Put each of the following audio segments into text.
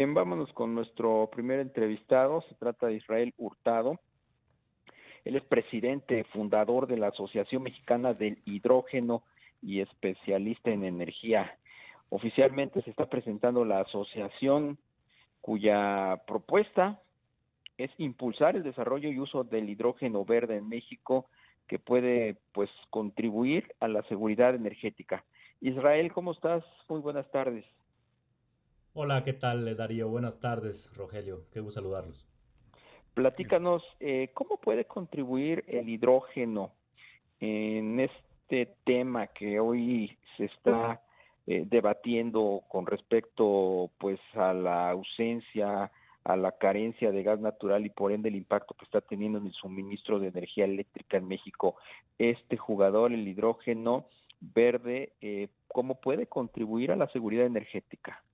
Bien, vámonos con nuestro primer entrevistado. Se trata de Israel Hurtado. Él es presidente fundador de la Asociación Mexicana del Hidrógeno y especialista en energía. Oficialmente se está presentando la asociación cuya propuesta es impulsar el desarrollo y uso del hidrógeno verde en México, que puede pues contribuir a la seguridad energética. Israel, ¿cómo estás? Muy buenas tardes. Hola, ¿qué tal, Darío? Buenas tardes, Rogelio. Qué gusto saludarlos. Platícanos, ¿cómo puede contribuir el hidrógeno en este tema que hoy se está debatiendo con respecto pues a la ausencia, a la carencia de gas natural y por ende el impacto que está teniendo en el suministro de energía eléctrica en México? Este jugador, el hidrógeno verde, ¿cómo puede contribuir a la seguridad energética?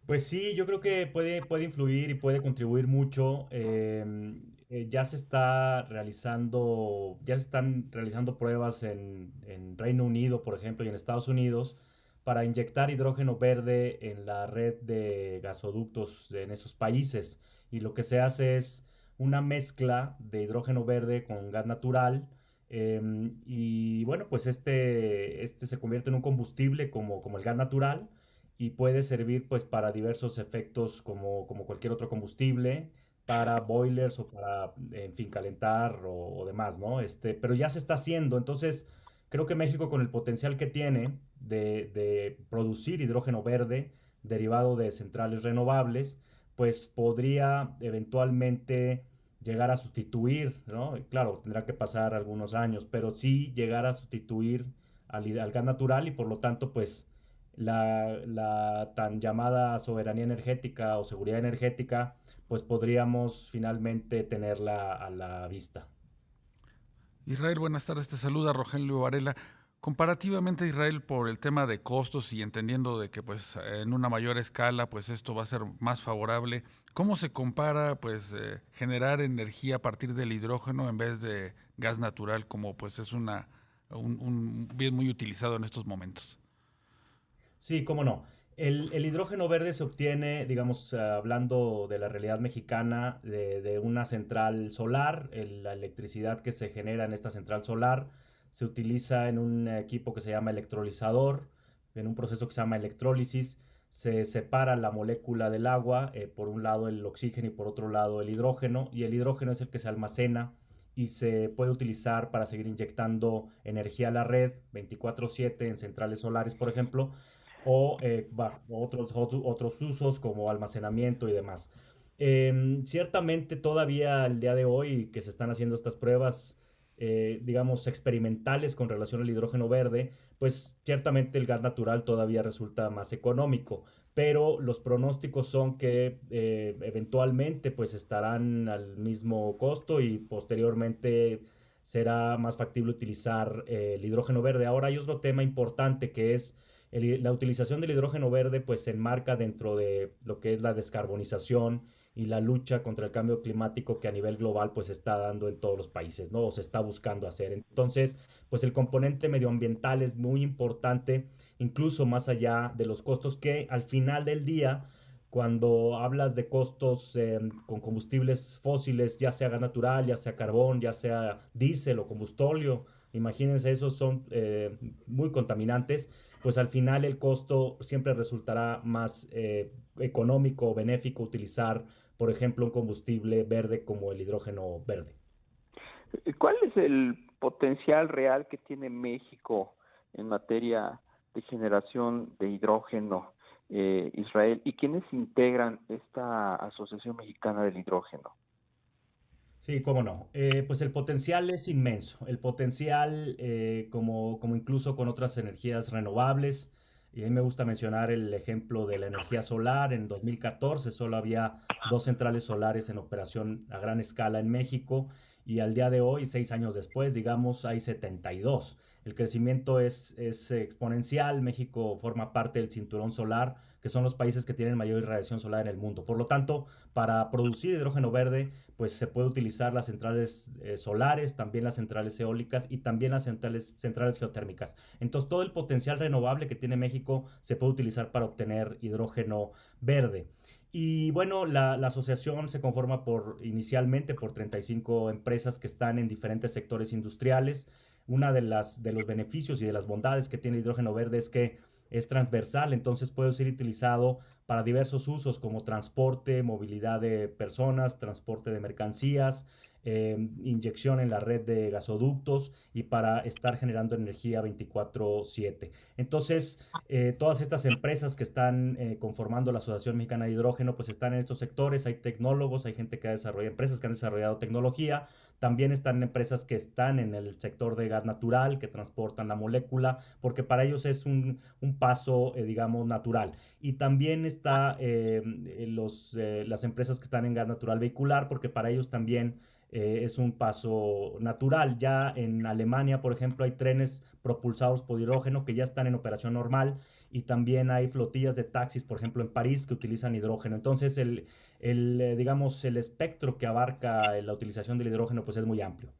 Pues sí, yo creo que puede influir y puede contribuir mucho. Ya se está realizando, ya se están realizando pruebas en Reino Unido, por ejemplo, y en Estados Unidos para inyectar hidrógeno verde en la red de gasoductos en esos países. Y lo que se hace es una mezcla de hidrógeno verde con gas natural. Y bueno, pues este se convierte en un combustible como el gas natural y puede servir pues para diversos efectos como cualquier otro combustible, para boilers o para, en fin, calentar o demás, ¿no? Pero ya se está haciendo, entonces creo que México con el potencial que tiene de producir hidrógeno verde derivado de centrales renovables, pues podría eventualmente llegar a sustituir, ¿no? Claro, tendrá que pasar algunos años, pero sí llegar a sustituir al gas natural y por lo tanto, pues la tan llamada soberanía energética o seguridad energética, pues podríamos finalmente tenerla a la vista. Israel, buenas tardes, te saluda Rogelio Varela. Comparativamente Israel, por el tema de costos y entendiendo de que pues en una mayor escala pues esto va a ser más favorable, ¿cómo se compara pues generar energía a partir del hidrógeno en vez de gas natural como pues es un bien muy utilizado en estos momentos? Sí, cómo no. El hidrógeno verde se obtiene, digamos, hablando de la realidad mexicana, de una central solar. La electricidad que se genera en esta central solar se utiliza en un equipo que se llama electrolizador, en un proceso que se llama electrólisis. Se separa la molécula del agua, por un lado el oxígeno y por otro lado el hidrógeno, y el hidrógeno es el que se almacena y se puede utilizar para seguir inyectando energía a la red 24/7 en centrales solares, por ejemplo, o otros usos como almacenamiento y demás. Ciertamente todavía el día de hoy que se están haciendo estas pruebas, digamos, experimentales con relación al hidrógeno verde, pues ciertamente el gas natural todavía resulta más económico, pero los pronósticos son que eventualmente pues estarán al mismo costo y posteriormente será más factible utilizar el hidrógeno verde. Ahora hay otro tema importante que es la utilización del hidrógeno verde pues se enmarca dentro de lo que es la descarbonización y la lucha contra el cambio climático que a nivel global pues se está dando en todos los países, ¿no? O se está buscando hacer. Entonces, pues el componente medioambiental es muy importante, incluso más allá de los costos que al final del día cuando hablas de costos con combustibles fósiles, ya sea gas natural, ya sea carbón, ya sea diésel o combustóleo, imagínense, esos son muy contaminantes, pues al final el costo siempre resultará más económico o benéfico utilizar, por ejemplo, un combustible verde como el hidrógeno verde. ¿Cuál es el potencial real que tiene México en materia de generación de hidrógeno, Israel? ¿Y quiénes integran esta Asociación Mexicana del Hidrógeno? Sí, cómo no. Pues el potencial es inmenso. El potencial, como incluso con otras energías renovables, y a mí me gusta mencionar el ejemplo de la energía solar. En 2014 solo había dos centrales solares en operación a gran escala en México y al día de hoy, 6 años después, digamos, hay 72. El crecimiento es exponencial. México forma parte del cinturón solar, que son los países que tienen mayor irradiación solar en el mundo. Por lo tanto, para producir hidrógeno verde, pues se puede utilizar las centrales solares, también las centrales eólicas y también las centrales geotérmicas. Entonces, todo el potencial renovable que tiene México se puede utilizar para obtener hidrógeno verde. Y bueno, la asociación se conforma inicialmente por 35 empresas que están en diferentes sectores industriales. Una de los beneficios y de las bondades que tiene el hidrógeno verde es que es transversal, entonces puede ser utilizado para diversos usos como transporte, movilidad de personas, transporte de mercancías, inyección en la red de gasoductos y para estar generando energía 24/7. Entonces, todas estas empresas que están conformando la Asociación Mexicana de Hidrógeno, pues están en estos sectores, hay tecnólogos, hay gente que ha desarrollado, empresas que han desarrollado tecnología, también están empresas que están en el sector de gas natural, que transportan la molécula, porque para ellos es un paso, digamos, natural. Y también está las empresas que están en gas natural vehicular, porque para ellos también es un paso natural. Ya en Alemania, por ejemplo, hay trenes propulsados por hidrógeno que ya están en operación normal y también hay flotillas de taxis, por ejemplo, en París que utilizan hidrógeno. Entonces, digamos, el espectro que abarca la utilización del hidrógeno pues es muy amplio.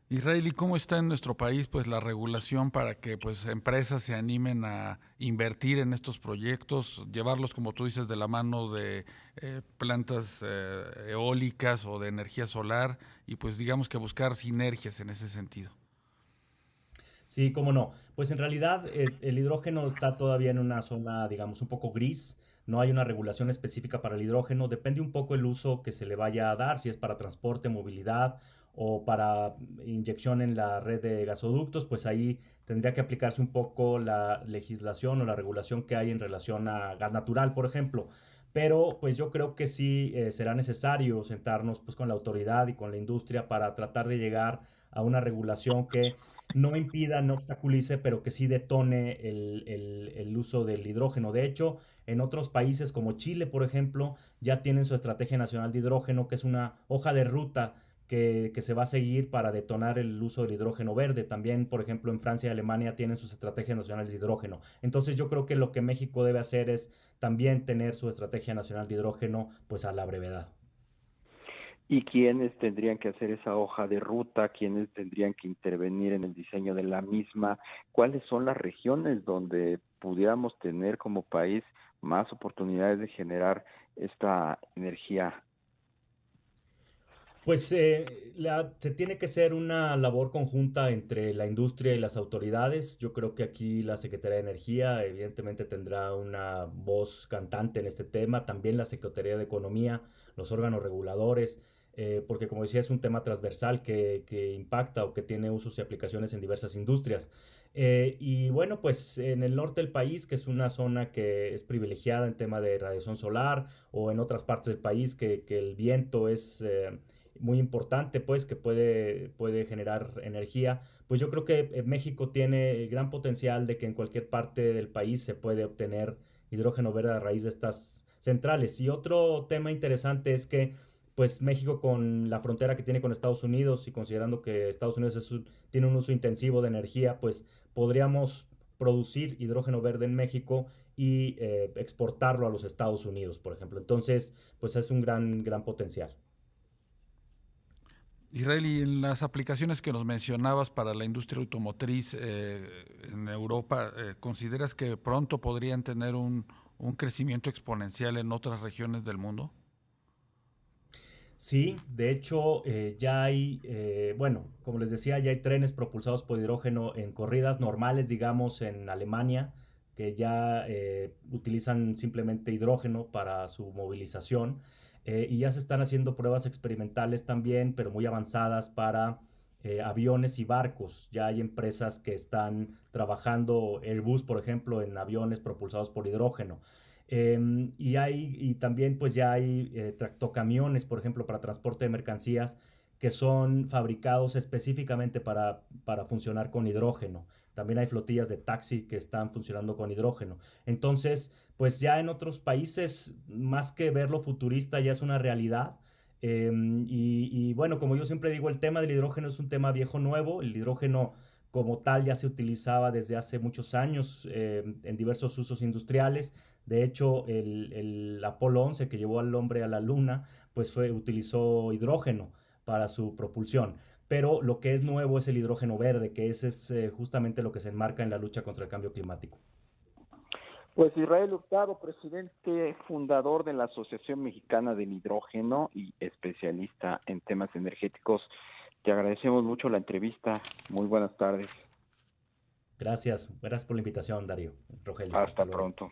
Israel, ¿y cómo está en nuestro país pues la regulación para que pues empresas se animen a invertir en estos proyectos, llevarlos como tú dices de la mano de plantas eólicas o de energía solar y pues digamos que buscar sinergias en ese sentido? Sí, cómo no. Pues en realidad el hidrógeno está todavía en una zona, digamos, un poco gris. No hay una regulación específica para el hidrógeno. Depende un poco el uso que se le vaya a dar, si es para transporte, movilidad o para inyección en la red de gasoductos, pues ahí tendría que aplicarse un poco la legislación o la regulación que hay en relación a gas natural, por ejemplo. Pero pues yo creo que sí será necesario sentarnos pues con la autoridad y con la industria para tratar de llegar a una regulación que no impida, no obstaculice, pero que sí detone el uso del hidrógeno. De hecho, en otros países como Chile, por ejemplo, ya tienen su Estrategia Nacional de Hidrógeno, que es una hoja de ruta que se va a seguir para detonar el uso del hidrógeno verde. También, por ejemplo, en Francia y Alemania tienen sus estrategias nacionales de hidrógeno. Entonces yo creo que lo que México debe hacer es también tener su Estrategia Nacional de Hidrógeno pues a la brevedad. ¿Y quiénes tendrían que hacer esa hoja de ruta? ¿Quiénes tendrían que intervenir en el diseño de la misma? ¿Cuáles son las regiones donde pudiéramos tener como país más oportunidades de generar esta energía? Pues se tiene que hacer una labor conjunta entre la industria y las autoridades. Yo creo que aquí la Secretaría de Energía evidentemente tendrá una voz cantante en este tema, también la Secretaría de Economía, los órganos reguladores, porque como decía es un tema transversal que impacta o que tiene usos y aplicaciones en diversas industrias. Y bueno, pues en el norte del país, que es una zona que es privilegiada en tema de radiación solar, o en otras partes del país que el viento es muy importante, pues, que puede generar energía, pues yo creo que México tiene el gran potencial de que en cualquier parte del país se puede obtener hidrógeno verde a raíz de estas centrales. Y otro tema interesante es que, pues, México con la frontera que tiene con Estados Unidos y considerando que Estados Unidos tiene un uso intensivo de energía, pues podríamos producir hidrógeno verde en México y exportarlo a los Estados Unidos, por ejemplo. Entonces, pues es un gran potencial. Israel, y en las aplicaciones que nos mencionabas para la industria automotriz en Europa, ¿consideras que pronto podrían tener un crecimiento exponencial en otras regiones del mundo? Sí, de hecho ya hay, bueno, como les decía, ya hay trenes propulsados por hidrógeno en corridas normales, digamos, en Alemania, que ya utilizan simplemente hidrógeno para su movilización. Y ya se están haciendo pruebas experimentales también, pero muy avanzadas para aviones y barcos. Ya hay empresas que están trabajando, Airbus, por ejemplo, en aviones propulsados por hidrógeno. Y también pues ya hay tractocamiones, por ejemplo, para transporte de mercancías que son fabricados específicamente para funcionar con hidrógeno. También hay flotillas de taxi que están funcionando con hidrógeno. Entonces, pues ya en otros países, más que verlo futurista, ya es una realidad. Y bueno, como yo siempre digo, el tema del hidrógeno es un tema viejo nuevo. El hidrógeno como tal ya se utilizaba desde hace muchos años en diversos usos industriales. De hecho, el Apolo 11 que llevó al hombre a la Luna, pues utilizó hidrógeno para su propulsión. Pero lo que es nuevo es el hidrógeno verde, que ese es justamente lo que se enmarca en la lucha contra el cambio climático. Pues Israel Hurtado, presidente fundador de la Asociación Mexicana del Hidrógeno y especialista en temas energéticos, te agradecemos mucho la entrevista. Muy buenas tardes. Gracias por la invitación, Darío. Rogelio, Hasta luego. pronto.